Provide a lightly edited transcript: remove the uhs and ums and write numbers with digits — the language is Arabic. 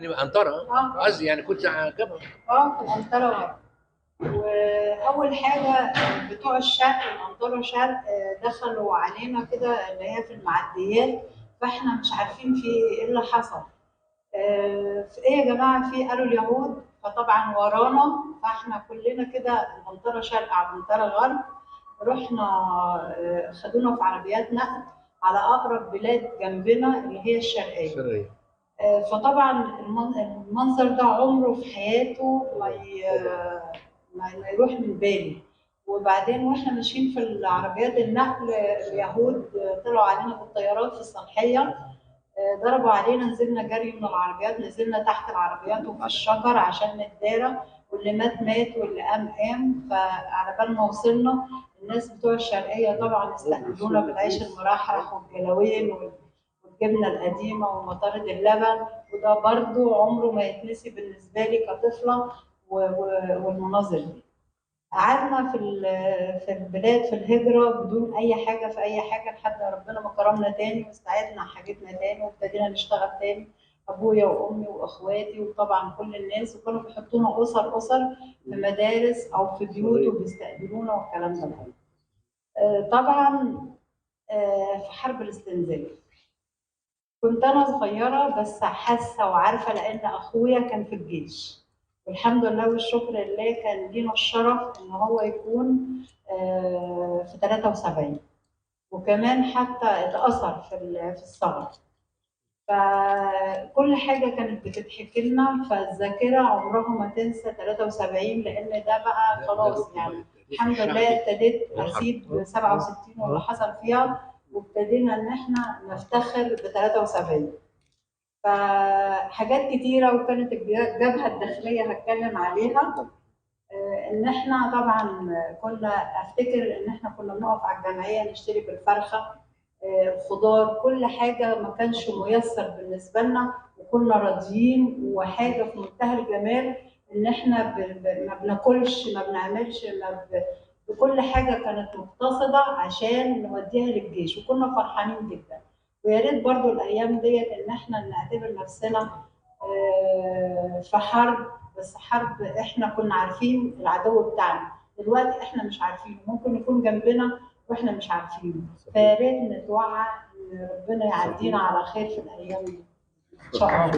عنترة. قصدي يعني كنت جبهة. في العنترة. واول حاجه بتوع الشرق العنترة شرق دخلوا علينا كده اللي هي في المعديات، فاحنا مش عارفين في ايه اللي حصل. في ايه يا جماعه؟ في قالوا اليهود، فطبعا ورانا، فاحنا كلنا كده العنترة شرق على العنترة غرب. رحنا خدونا في عربيات نقل على اقرب بلاد جنبنا اللي هي الشرقيه. فطبعا المنظر ده عمره في حياته ما يروح من بالي. وبعدين واحنا ماشيين في العربيات النقل اليهود طلعوا علينا بالطيارات في الصالحيه، ضربوا علينا، نزلنا جري من العربيات، نزلنا تحت العربيات وفي الشجر عشان نتدارى، واللي مات مات واللي قام قام. فعلى بال ما وصلنا الناس بتوع الشرقيه طبعا استقبلونا بالعيش المرحرح والجلاوين والجبنه القديمه ومطارد اللبن، وده برضو عمره ما يتنسي بالنسبه لي كطفله. والمناظر دي قعدنا في البلاد في الهجره بدون اي حاجه في اي حاجه لحد ربنا ما كرمنا تاني واستعدنا حاجتنا تاني وابتدينا نشتغل تاني، ابويا وامي واخواتي وطبعا كل الناس، وكانوا بيحطونا اسر في مدارس او في بيوت وبيستقبلونا والكلام ده. طبعا في حرب الاستنزاف كنت انا صغيره بس حاسه وعارفه لان اخويا كان في الجيش، والحمد لله والشكر لله كان لينا الشرف ان هو يكون في 73، وكمان حتى اتأثر في الثغر. فكل حاجه كانت بتتحكي لنا، فالذاكره عمرها ما تنسى 73 لان ده بقى خلاص يعني الحمد لله ابتديت اسيب 67 واللي حصل فيها، وابتدينا ان احنا نفتخر ب 73. فحاجات كتيره، وكانت الجبهه الداخليه هتكلم عليها. ان احنا طبعا كنا افتكر ان احنا كنا بنقف على الجمعيه نشتري بالفرخه الخضار، كل حاجه ما كانش ميسر بالنسبه لنا، وكنا راضيين، وحاجه في منتهى الجمال ان احنا ما بناكلش ما بنعملش بكل حاجه كانت مقتصده عشان نوديها للجيش، وكنا فرحانين جدا. ويا ريت برضو الايام ديت ان احنا نعتبر نفسنا في حرب، بس حرب احنا كنا عارفين العدو بتاعنا، دلوقتي احنا مش عارفين، ممكن يكون جنبنا واحنا مش عارفين. فيا ريت نتوعى ان ربنا يعدينا على خير في الايام دي ان شاء الله.